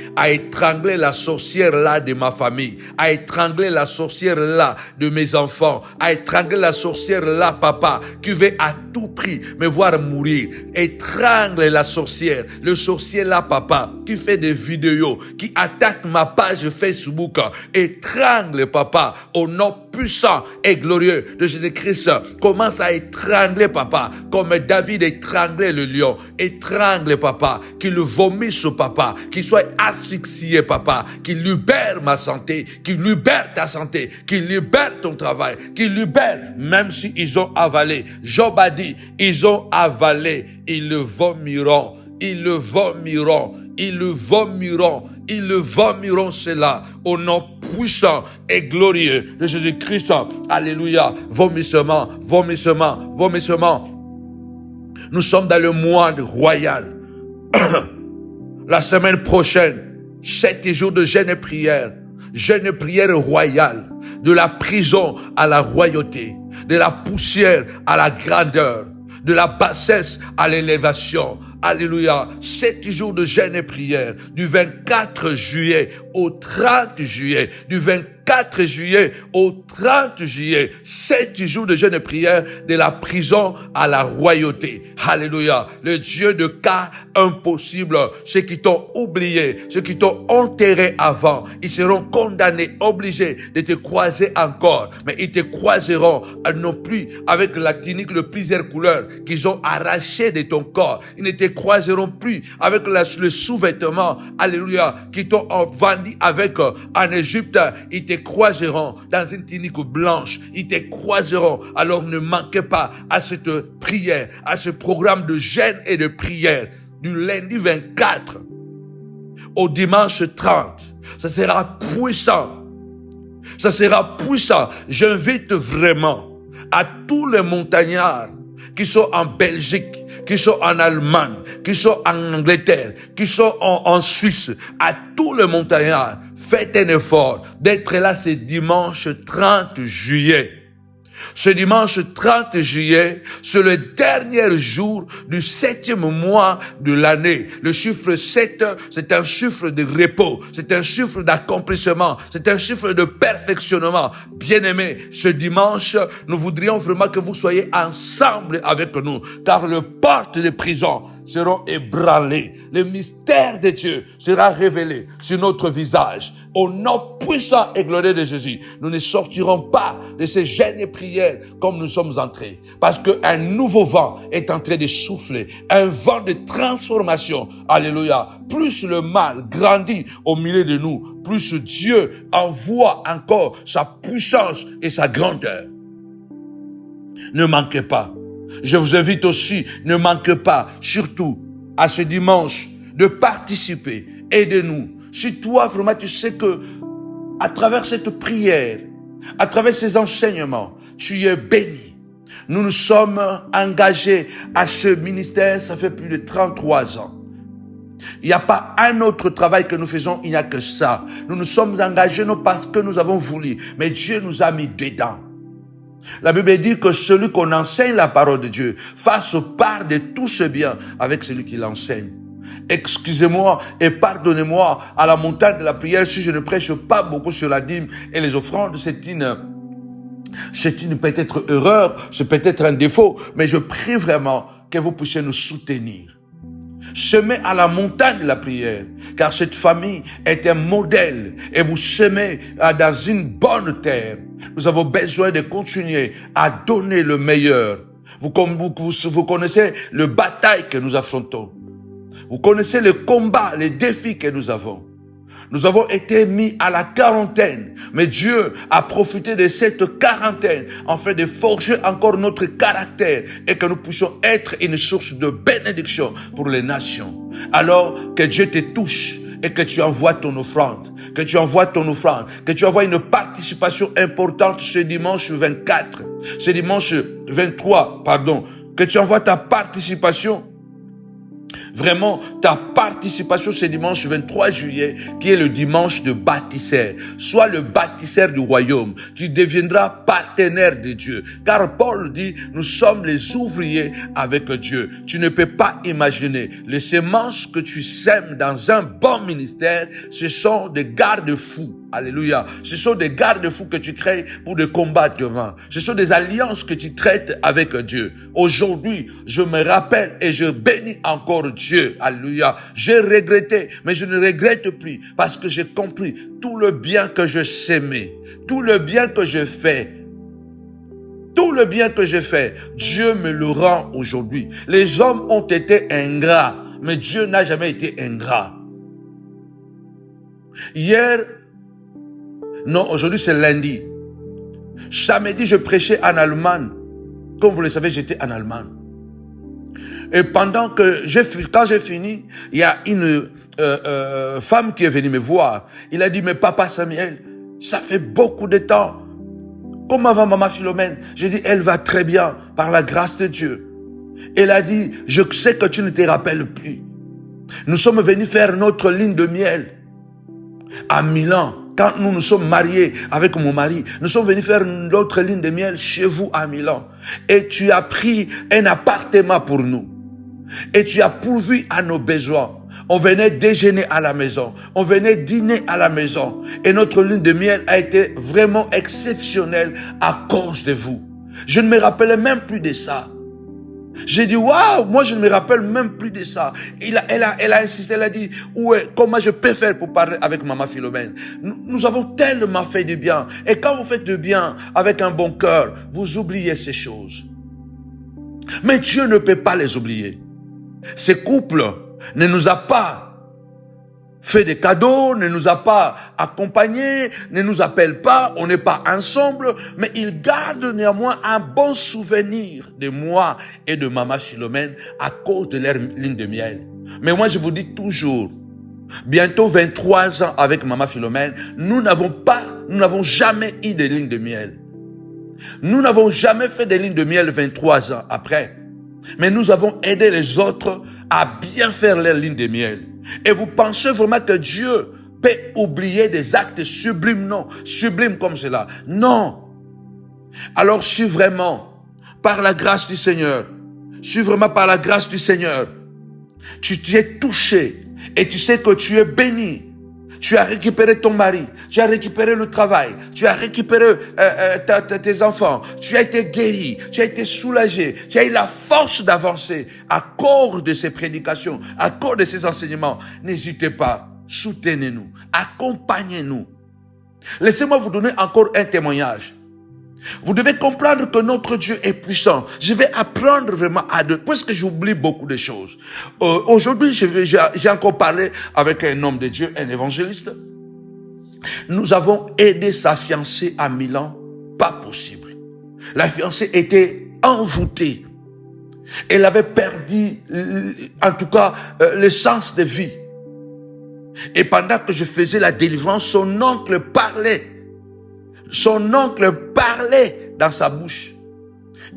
A: la sorcière là de ma famille, à étrangler la sorcière là de mes enfants, à étrangler la sorcière là, papa, qui veut à tout prix me voir mourir. Étrangle la sorcière, le sorcier là, papa, qui fait des vidéos, qui attaque ma page Facebook. Étrangle, papa, au nom puissant et glorieux de Jésus-Christ. Commence à étrangler, papa, comme David étranglait le lion. Étrangle, papa, qu'il vomisse, papa, qu'il soit asphyxié, papa, qu'il libère ma santé, qu'il libère ta santé, qu'il libère ton travail, qu'il libère, même si ils ont avalé. Job a dit, ils ont avalé, ils le vomiront, ils le vomiront, ils le vomiront, ils le vomiront cela au nom puissant et glorieux de Jésus-Christ. Alléluia. Vomissement, vomissement, vomissement. Nous sommes dans le mois royal. La semaine prochaine, 7 jours de jeûne et prière royale, de la prison à la royauté, de la poussière à la grandeur, de la bassesse à l'élévation. Alléluia. 7 jours de jeûne et prière, du 24 juillet au 30 juillet, du 24 juillet au 30 juillet, 7 jours de jeûne et prière, de la prison à la royauté. Alléluia. Le Dieu de cas impossibles, ceux qui t'ont oublié, ceux qui t'ont enterré avant, ils seront condamnés, obligés de te croiser encore, mais ils te croiseront non plus avec la tunique de plusieurs couleurs qu'ils ont arraché de ton corps. Ils ne te croiseront plus avec le sous-vêtement, alléluia, qui t'ont vendu avec en Égypte. Ils te croiseront dans une tunique blanche. Ils te croiseront. Alors ne manquez pas à cette prière, à ce programme de jeûne et de prière du lundi 24 au dimanche 30. Ça sera puissant. Ça sera puissant. J'invite vraiment à tous les montagnards qui sont en Belgique, qui sont en Allemagne, qui sont en Angleterre, qui sont en Suisse, à tous les montagnards, faites un effort d'être là ce dimanche 30 juillet. Ce dimanche 30 juillet, c'est le dernier jour du 7e mois de l'année. Le chiffre 7, c'est un chiffre de repos, c'est un chiffre d'accomplissement, c'est un chiffre de perfectionnement. Bien-aimés, ce dimanche, nous voudrions vraiment que vous soyez ensemble avec nous, car les portes de prison seront ébranlées. Le mystère de Dieu sera révélé sur notre visage. Au nom puissant et glorieux de Jésus, nous ne sortirons pas de ces jeûnes et prières comme nous sommes entrés. Parce qu'un nouveau vent est en train de souffler. Un vent de transformation. Alléluia. Plus le mal grandit au milieu de nous, plus Dieu envoie encore sa puissance et sa grandeur. Ne manquez pas. Je vous invite aussi, ne manquez pas, surtout à ce dimanche, de participer. Aidez-nous. Si toi, vraiment, tu sais que à travers cette prière, à travers ces enseignements, tu es béni. Nous nous sommes engagés à ce ministère, ça fait plus de 33 ans. Il n'y a pas un autre travail que nous faisons, il n'y a que ça. Nous nous sommes engagés non parce que nous avons voulu, mais Dieu nous a mis dedans. La Bible dit que celui qu'on enseigne la parole de Dieu fasse part de tout ce bien avec celui qui l'enseigne. Excusez-moi et pardonnez-moi à la montagne de la prière si je ne prêche pas beaucoup sur la dîme et les offrandes. C'est une peut-être erreur, c'est peut-être un défaut, mais je prie vraiment que vous puissiez nous soutenir. Semez à la montagne de la prière, car cette famille est un modèle et vous semez dans une bonne terre. Nous avons besoin de continuer à donner le meilleur. Vous connaissez le bataille que nous affrontons. Vous connaissez le combat, les défis que nous avons. Nous avons été mis à la quarantaine, mais Dieu a profité de cette quarantaine afin de forger encore notre caractère et que nous puissions être une source de bénédiction pour les nations. Alors que Dieu te touche et que tu envoies ton offrande, que tu envoies une participation importante ce dimanche 24, ce dimanche 23, que tu envoies ta participation. Vraiment, ta participation ce dimanche 23 juillet, qui est le dimanche de bâtisseur. Sois le bâtisseur du royaume. Tu deviendras partenaire de Dieu. Car Paul dit, nous sommes les ouvriers avec Dieu. Tu ne peux pas imaginer. Les semences que tu sèmes dans un bon ministère, ce sont des garde-fous. Alléluia. Ce sont des garde-fous que tu crées pour des combats demain. Ce sont des alliances que tu traites avec Dieu. Aujourd'hui, je me rappelle et je bénis encore Dieu. Alléluia. J'ai regretté, mais je ne regrette plus parce que j'ai compris tout le bien que je sémais, tout le bien que je fais. Tout le bien que j'ai fait, Dieu me le rend aujourd'hui. Les hommes ont été ingrats, mais Dieu n'a jamais été ingrat. Aujourd'hui c'est lundi. Samedi, je prêchais en Allemagne. Comme vous le savez, j'étais en Allemagne. Et quand j'ai fini, il y a une femme qui est venue me voir. Il a dit, mais papa Samuel, ça fait beaucoup de temps. Comment va maman Philomène? J'ai dit, elle va très bien, par la grâce de Dieu. Elle a dit, je sais que tu ne te rappelles plus. Nous sommes venus faire notre ligne de miel à Milan. Quand nous nous sommes mariés avec mon mari, nous sommes venus faire notre ligne de miel chez vous à Milan. Et tu as pris un appartement pour nous. Et tu as pourvu à nos besoins. On venait déjeuner à la maison. On venait dîner à la maison. Et notre lune de miel a été vraiment exceptionnelle à cause de vous. Je ne me rappelais même plus de ça. J'ai dit, waouh, moi je ne me rappelle même plus de ça. Elle a insisté, elle a dit, comment je peux faire pour parler avec maman Philomène? Nous avons tellement fait du bien. Et quand vous faites du bien avec un bon cœur, vous oubliez ces choses. Mais Dieu ne peut pas les oublier. Ces couples ne nous a pas fait des cadeaux, ne nous a pas accompagnés, ne nous appelle pas, on n'est pas ensemble, mais il garde néanmoins un bon souvenir de moi et de maman Philomène à cause de leur ligne de miel. Mais moi je vous dis toujours, bientôt 23 ans avec maman Philomène, nous n'avons jamais eu de ligne de miel. Nous n'avons jamais fait des lignes de miel 23 ans après. Mais nous avons aidé les autres à bien faire leur ligne de miel. Et vous pensez vraiment que Dieu peut oublier des actes sublimes? Non, sublimes comme cela. Non. Alors si vraiment, par la grâce du Seigneur, tu es touché et tu sais que tu es béni, tu as récupéré ton mari, tu as récupéré le travail, tu as récupéré tes enfants, tu as été guéri, tu as été soulagé, tu as eu la force d'avancer à cause de ces prédications, à cause de ces enseignements. N'hésitez pas, soutenez-nous, accompagnez-nous. Laissez-moi vous donner encore un témoignage. Vous devez comprendre que notre Dieu est puissant. Je vais apprendre vraiment parce que j'oublie beaucoup de choses. Aujourd'hui, j'ai encore parlé avec un homme de Dieu, un évangéliste. Nous avons aidé sa fiancée à Milan. Pas possible. La fiancée était envoûtée. Elle avait perdu, en tout cas, le sens de vie. Et pendant que je faisais la délivrance, son oncle parlait. Son oncle parlait dans sa bouche.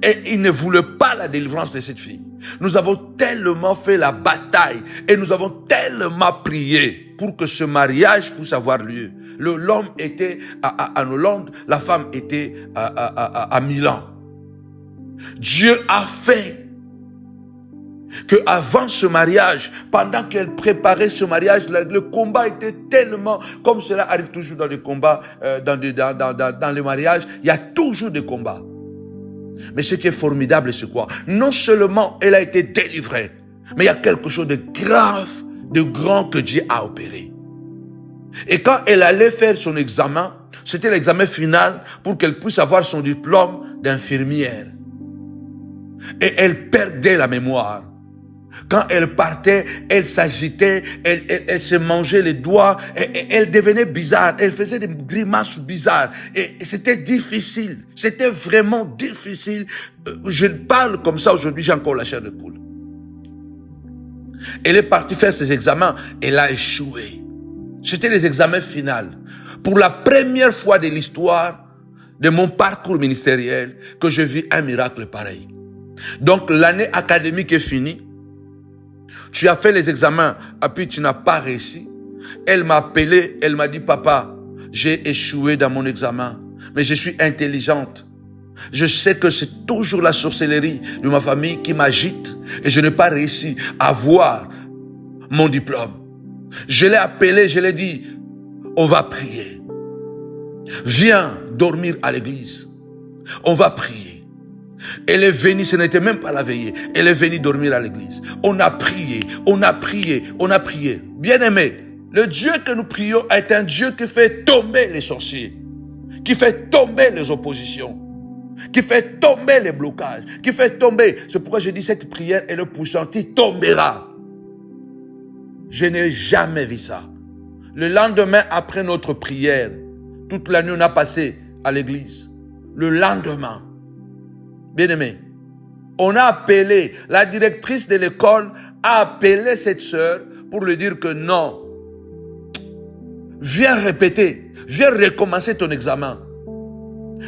A: Et il ne voulait pas la délivrance de cette fille. Nous avons tellement fait la bataille et nous avons tellement prié pour que ce mariage puisse avoir lieu. L'homme était en Hollande, la femme était à Milan. Dieu a fait que avant ce mariage, pendant qu'elle préparait ce mariage, le combat était tellement, comme cela arrive toujours dans les combats, dans les mariages, il y a toujours des combats. Mais ce qui est formidable, c'est quoi? Non seulement elle a été délivrée, mais il y a quelque chose de grave, de grand que Dieu a opéré. Et quand elle allait faire son examen, c'était l'examen final pour qu'elle puisse avoir son diplôme d'infirmière. Et elle perdait la mémoire. Quand elle partait, elle s'agitait, elle se mangeait les doigts, elle devenait bizarre, elle faisait des grimaces bizarres. Et c'était difficile, c'était vraiment difficile. Je parle comme ça aujourd'hui, j'ai encore la chair de poule. Elle est partie faire ses examens, elle a échoué. C'était les examens finaux. Pour la première fois de l'histoire de mon parcours ministériel, que je vis un miracle pareil. Donc l'année académique est finie. Tu as fait les examens, et puis tu n'as pas réussi. Elle m'a appelé, elle m'a dit, papa, j'ai échoué dans mon examen, mais je suis intelligente. Je sais que c'est toujours la sorcellerie de ma famille qui m'agite et je n'ai pas réussi à avoir mon diplôme. Je l'ai appelé, je lui ai dit, on va prier. Viens dormir à l'église. On va prier. Elle est venue, ce n'était même pas la veillée. Elle est venue dormir à l'église. On a prié, on a prié, on a prié. Bien-aimé, le Dieu que nous prions est un Dieu qui fait tomber les sorciers, qui fait tomber les oppositions, qui fait tomber les blocages, qui fait tomber. C'est pourquoi je dis cette prière est le puissant, il tombera. Je n'ai jamais vu ça. Le lendemain, après notre prière, toute la nuit on a passé à l'église. Le lendemain, bien-aimé, on a appelé, la directrice de l'école a appelé cette sœur pour lui dire que non, viens répéter, viens recommencer ton examen.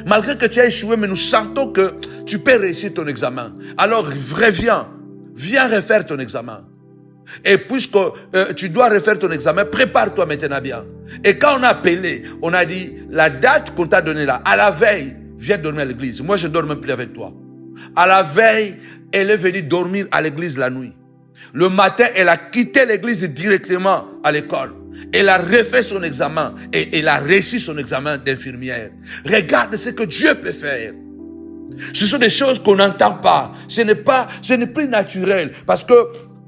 A: Malgré que tu as échoué, mais nous sentons que tu peux réussir ton examen. Alors reviens, viens refaire ton examen. Et puisque tu dois refaire ton examen, prépare-toi maintenant bien. Et quand on a appelé, on a dit, la date qu'on t'a donnée là, à la veille, viens dormir à l'église. Moi, je ne dors même plus avec toi. À la veille, elle est venue dormir à l'église la nuit. Le matin, elle a quitté l'église directement à l'école. Elle a refait son examen et elle a réussi son examen d'infirmière. Regarde ce que Dieu peut faire. Ce sont des choses qu'on n'entend pas. Ce n'est plus naturel parce que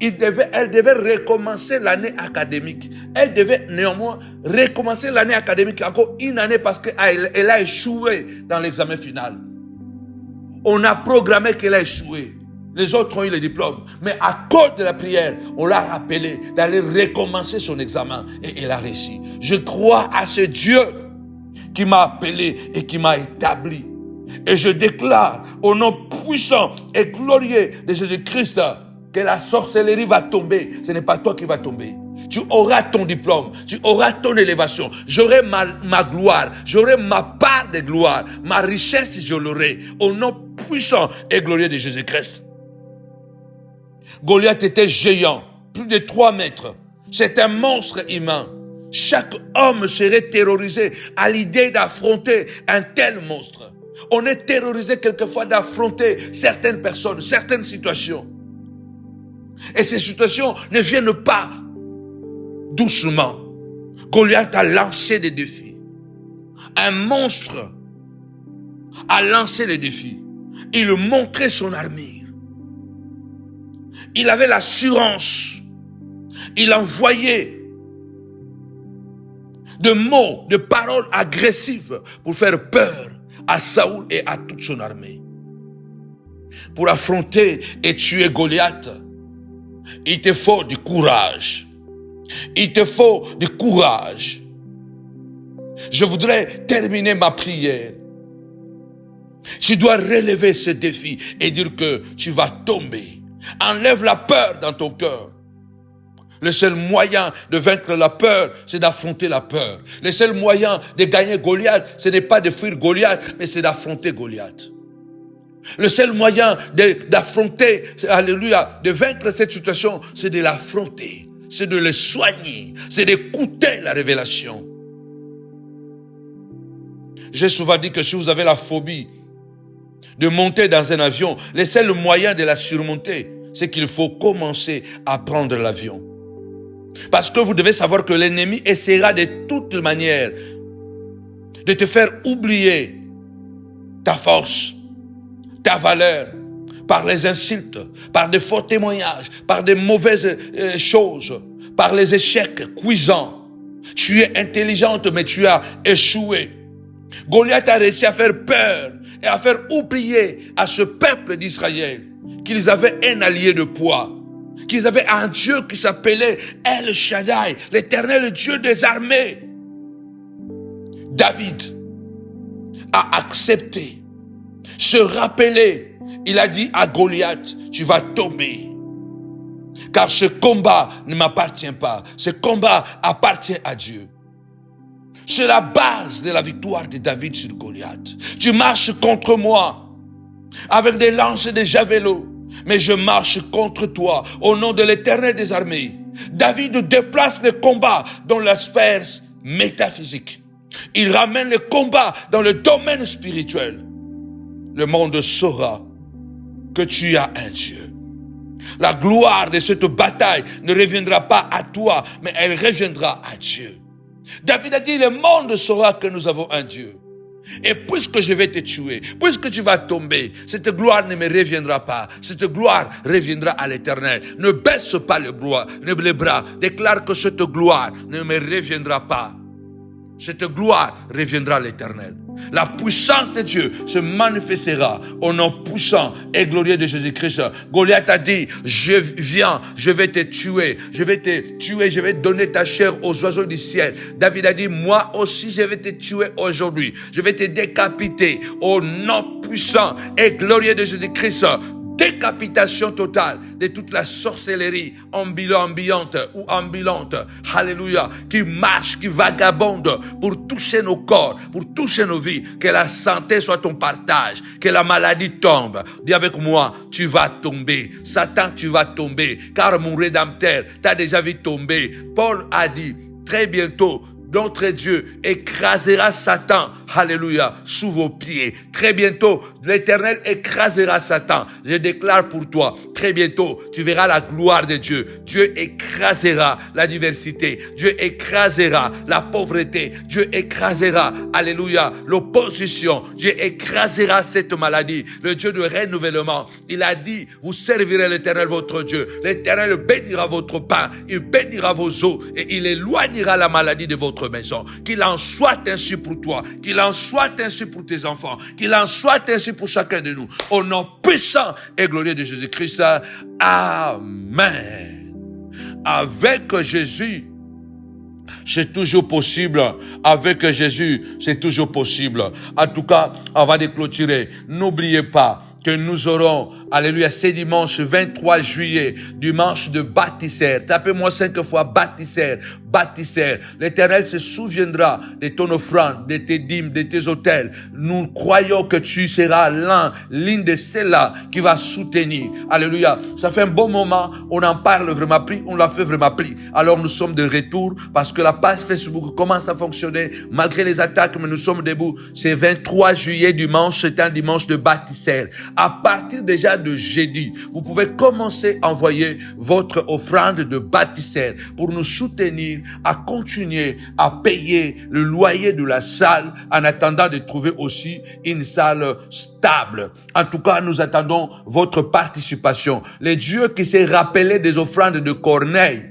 A: elle devait recommencer l'année académique. Elle devait néanmoins recommencer l'année académique encore une année parce qu'elle a échoué dans l'examen final. On a programmé qu'elle a échoué. Les autres ont eu le diplôme. Mais à cause de la prière, on l'a rappelé d'aller recommencer son examen. Et elle a réussi. Je crois à ce Dieu qui m'a appelé et qui m'a établi. Et je déclare au nom puissant et glorieux de Jésus-Christ que la sorcellerie va tomber. Ce n'est pas toi qui vas tomber. Tu auras ton diplôme, tu auras ton élévation. J'aurai ma gloire, j'aurai ma part de gloire. Ma richesse, je l'aurai. Au nom puissant et glorieux de Jésus-Christ. Goliath était géant, plus de 3 mètres. C'est un monstre humain. Chaque homme serait terrorisé à l'idée d'affronter un tel monstre. On est terrorisé quelquefois d'affronter certaines personnes, certaines situations. Et ces situations ne viennent pas doucement. Goliath a lancé des défis. Un monstre a lancé les défis. Il montrait son armure. Il avait l'assurance. Il envoyait de mots, de paroles agressives pour faire peur à Saoul et à toute son armée. Pour affronter et tuer Goliath, il te faut du courage. Il te faut du courage. Je voudrais terminer ma prière. Tu dois relever ce défi et dire que tu vas tomber. Enlève la peur dans ton cœur. Le seul moyen de vaincre la peur, c'est d'affronter la peur. Le seul moyen de gagner Goliath, ce n'est pas de fuir Goliath, mais c'est d'affronter Goliath. Le seul moyen d'affronter, alléluia, de vaincre cette situation, c'est de l'affronter, c'est de le soigner, c'est d'écouter la révélation. J'ai souvent dit que si vous avez la phobie de monter dans un avion, le seul moyen de la surmonter, c'est qu'il faut commencer à prendre l'avion. Parce que vous devez savoir que l'ennemi essaiera de toutes manières de te faire oublier ta force, ta valeur, par les insultes, par des faux témoignages, par des mauvaises choses, par les échecs cuisants. Tu es intelligente, mais tu as échoué. Goliath a réussi à faire peur et à faire oublier à ce peuple d'Israël qu'ils avaient un allié de poids. qu'ils avaient un Dieu qui s'appelait El Shaddai, l'Éternel Dieu des armées. David a accepté, se rappeler. Il a dit à Goliath, tu vas tomber. Car ce combat ne m'appartient pas. Ce combat appartient à Dieu. C'est la base de la victoire de David sur Goliath. Tu marches contre moi avec des lances et des javelots, mais je marche contre toi au nom de l'Éternel des armées. David déplace le combat dans la sphère métaphysique. Il ramène le combat dans le domaine spirituel. Le monde saura que tu as un Dieu. La gloire de cette bataille ne reviendra pas à toi, mais elle reviendra à Dieu. David a dit, le monde saura que nous avons un Dieu. Et puisque je vais te tuer, puisque tu vas tomber, cette gloire ne me reviendra pas. Cette gloire reviendra à l'Éternel. Ne baisse pas les bras. Déclare que cette gloire ne me reviendra pas. Cette gloire reviendra à l'Éternel. La puissance de Dieu se manifestera au nom puissant et glorieux de Jésus-Christ. Goliath a dit, je viens, je vais te tuer, je vais donner ta chair aux oiseaux du ciel. David a dit, moi aussi je vais te tuer aujourd'hui, je vais te décapiter au nom puissant et glorieux de Jésus-Christ. Décapitation totale de toute la sorcellerie ambulante ou ambulante, alléluia, qui marche, qui vagabonde pour toucher nos corps, pour toucher nos vies. Que la santé soit ton partage, que la maladie tombe. Dis avec moi, tu vas tomber. Satan, tu vas tomber, car mon Rédempteur t'a déjà vu tomber. Paul a dit, très bientôt, notre Dieu écrasera Satan, alléluia, sous vos pieds. Très bientôt, l'Éternel écrasera Satan. Je déclare pour toi, très bientôt, tu verras la gloire de Dieu. Dieu écrasera la diversité. Dieu écrasera la pauvreté. Dieu écrasera, alléluia, l'opposition. Dieu écrasera cette maladie. Le Dieu de renouvellement, il a dit, vous servirez l'Éternel votre Dieu. L'Éternel bénira votre pain, il bénira vos eaux et il éloignera la maladie de votre maison. Qu'il en soit ainsi pour toi, qu'il en soit ainsi pour tes enfants, qu'il en soit ainsi pour chacun de nous. Au nom puissant et glorieux de Jésus-Christ. Amen. Avec Jésus, c'est toujours possible. Avec Jésus, c'est toujours possible. En tout cas, avant de clôturer, n'oubliez pas que nous aurons, alléluia, ce dimanche 23 juillet, dimanche de bâtisseur. Tapez-moi 5 fois bâtisseur, bâtisseur. L'Éternel se souviendra de ton offrande, de tes dîmes, de tes autels. Nous croyons que tu seras l'une de celles-là qui va soutenir. Alléluia. Ça fait un bon moment, on en parle vraiment plus, on l'a fait vraiment plus. Alors nous sommes de retour parce que la page Facebook commence à fonctionner malgré les attaques, mais nous sommes debout. C'est 23 juillet, dimanche, c'est un dimanche de bâtisseur. À partir déjà de jeudi, vous pouvez commencer à envoyer votre offrande de bâtisseur pour nous soutenir à continuer à payer le loyer de la salle en attendant de trouver aussi une salle stable. En tout cas, nous attendons votre participation. Le Dieu qui s'est rappelé des offrandes de Corneille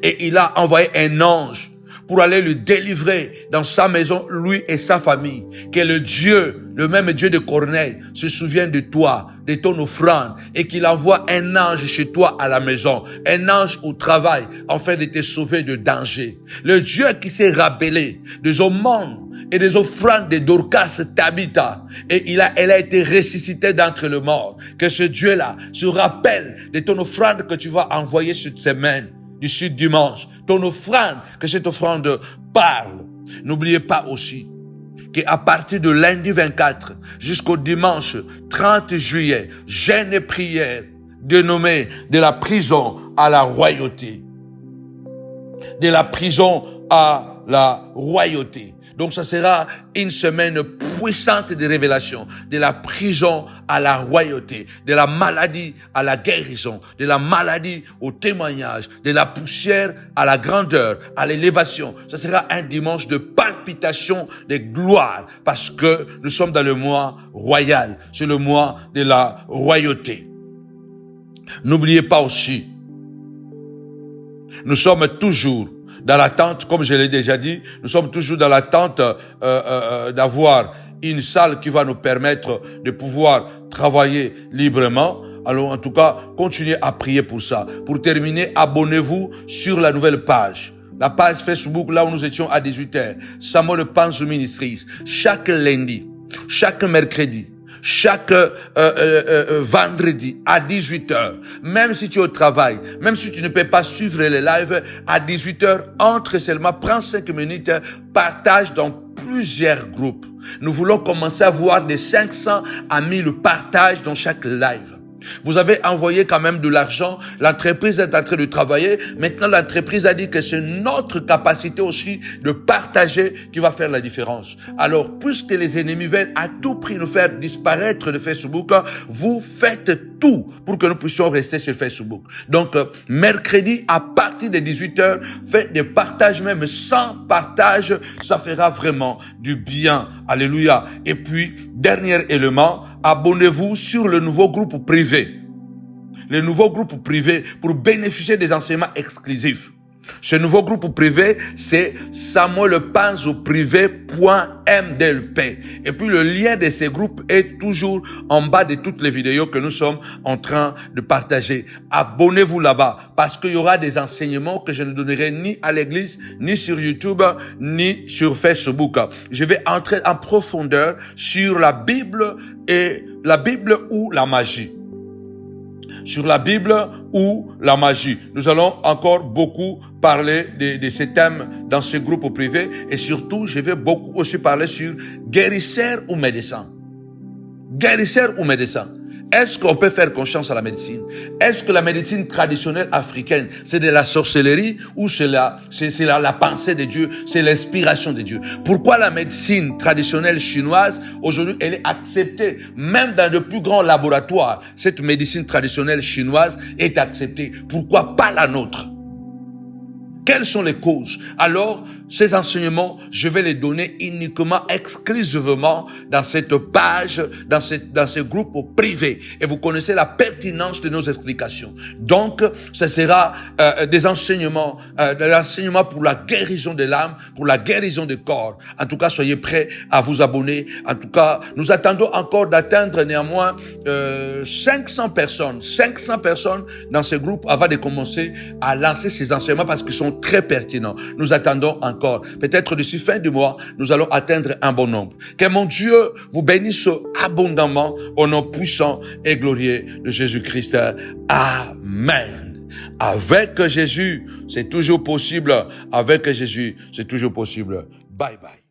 A: et il a envoyé un ange pour aller le délivrer dans sa maison, lui et sa famille. Que le Dieu, le même Dieu de Corneille, se souvienne de toi, de ton offrande, et qu'il envoie un ange chez toi à la maison, un ange au travail, afin de te sauver de danger. Le Dieu qui s'est rappelé des aumônes et des offrandes de Dorcas Tabitha, et elle a été ressuscitée d'entre les morts. Que ce Dieu-là se rappelle de ton offrande que tu vas envoyer cette semaine, d'ici dimanche, ton offrande, que cette offrande parle. N'oubliez pas aussi qu'à partir de lundi 24 jusqu'au dimanche 30 juillet, jeûne et prière dénommée de la prison à la royauté. De la prison à la royauté. Donc ça sera une semaine puissante de révélation, de la prison à la royauté, de la maladie à la guérison, de la maladie au témoignage, de la poussière à la grandeur, à l'élévation. Ça sera un dimanche de palpitation, de gloire, parce que nous sommes dans le mois royal, c'est le mois de la royauté. N'oubliez pas aussi, nous sommes toujours dans l'attente, comme je l'ai déjà dit, nous sommes toujours dans l'attente d'avoir une salle qui va nous permettre de pouvoir travailler librement. Alors, en tout cas, continuez à prier pour ça. Pour terminer, abonnez-vous sur la nouvelle page. La page Facebook, là où nous étions à 18h. Samuel Panzo Ministries. Chaque lundi, chaque mercredi, chaque vendredi à 18h, même si tu es au travail, même si tu ne peux pas suivre les lives, à 18h, entre seulement, prends 5 minutes, partage dans plusieurs groupes. Nous voulons commencer à voir des 500 à 1000 partages dans chaque live. Vous avez envoyé quand même de l'argent, l'entreprise est en train de travailler. Maintenant, l'entreprise a dit que c'est notre capacité aussi de partager qui va faire la différence. Alors, puisque les ennemis veulent à tout prix nous faire disparaître de Facebook, vous faites tout pour que nous puissions rester sur Facebook. Donc, mercredi, à partir de 18h, faites des partages, même sans partage, ça fera vraiment du bien. Alléluia. Et puis, dernier élément, abonnez-vous sur le nouveau groupe privé. Le nouveau groupe privé pour bénéficier des enseignements exclusifs. Ce nouveau groupe privé, c'est samuelpanzoprivé.mdlp. Et puis le lien de ces groupes est toujours en bas de toutes les vidéos que nous sommes en train de partager. Abonnez-vous là-bas parce qu'il y aura des enseignements que je ne donnerai ni à l'église, ni sur YouTube, ni sur Facebook. Je vais entrer en profondeur sur la Bible et la Bible ou la magie. Sur la Bible ou la magie. Nous allons encore beaucoup parler de ces thèmes dans ce groupe privé et surtout, je vais beaucoup aussi parler sur guérisseur ou médecin. Guérisseur ou médecin. Est-ce qu'on peut faire confiance à la médecine? Est-ce que la médecine traditionnelle africaine, c'est de la sorcellerie ou c'est la pensée de Dieu, c'est l'inspiration de Dieu? Pourquoi la médecine traditionnelle chinoise, aujourd'hui, elle est acceptée, même dans de plus grands laboratoires, cette médecine traditionnelle chinoise est acceptée. Pourquoi pas la nôtre? Quelles sont les causes? Alors, ces enseignements, je vais les donner uniquement, exclusivement dans cette page, dans ce groupe privé. Et vous connaissez la pertinence de nos explications. Donc, ce sera des enseignements, de l'enseignement pour la guérison de l'âme, pour la guérison du corps. En tout cas, soyez prêts à vous abonner. En tout cas, nous attendons encore d'atteindre néanmoins 500 personnes. 500 personnes dans ce groupe avant de commencer à lancer ces enseignements parce qu'ils sont très pertinents. Nous attendons encore. Peut-être d'ici fin du mois, nous allons atteindre un bon nombre. Que mon Dieu vous bénisse abondamment au nom puissant et glorieux de Jésus-Christ. Amen. Avec Jésus, c'est toujours possible. Avec Jésus, c'est toujours possible. Bye bye.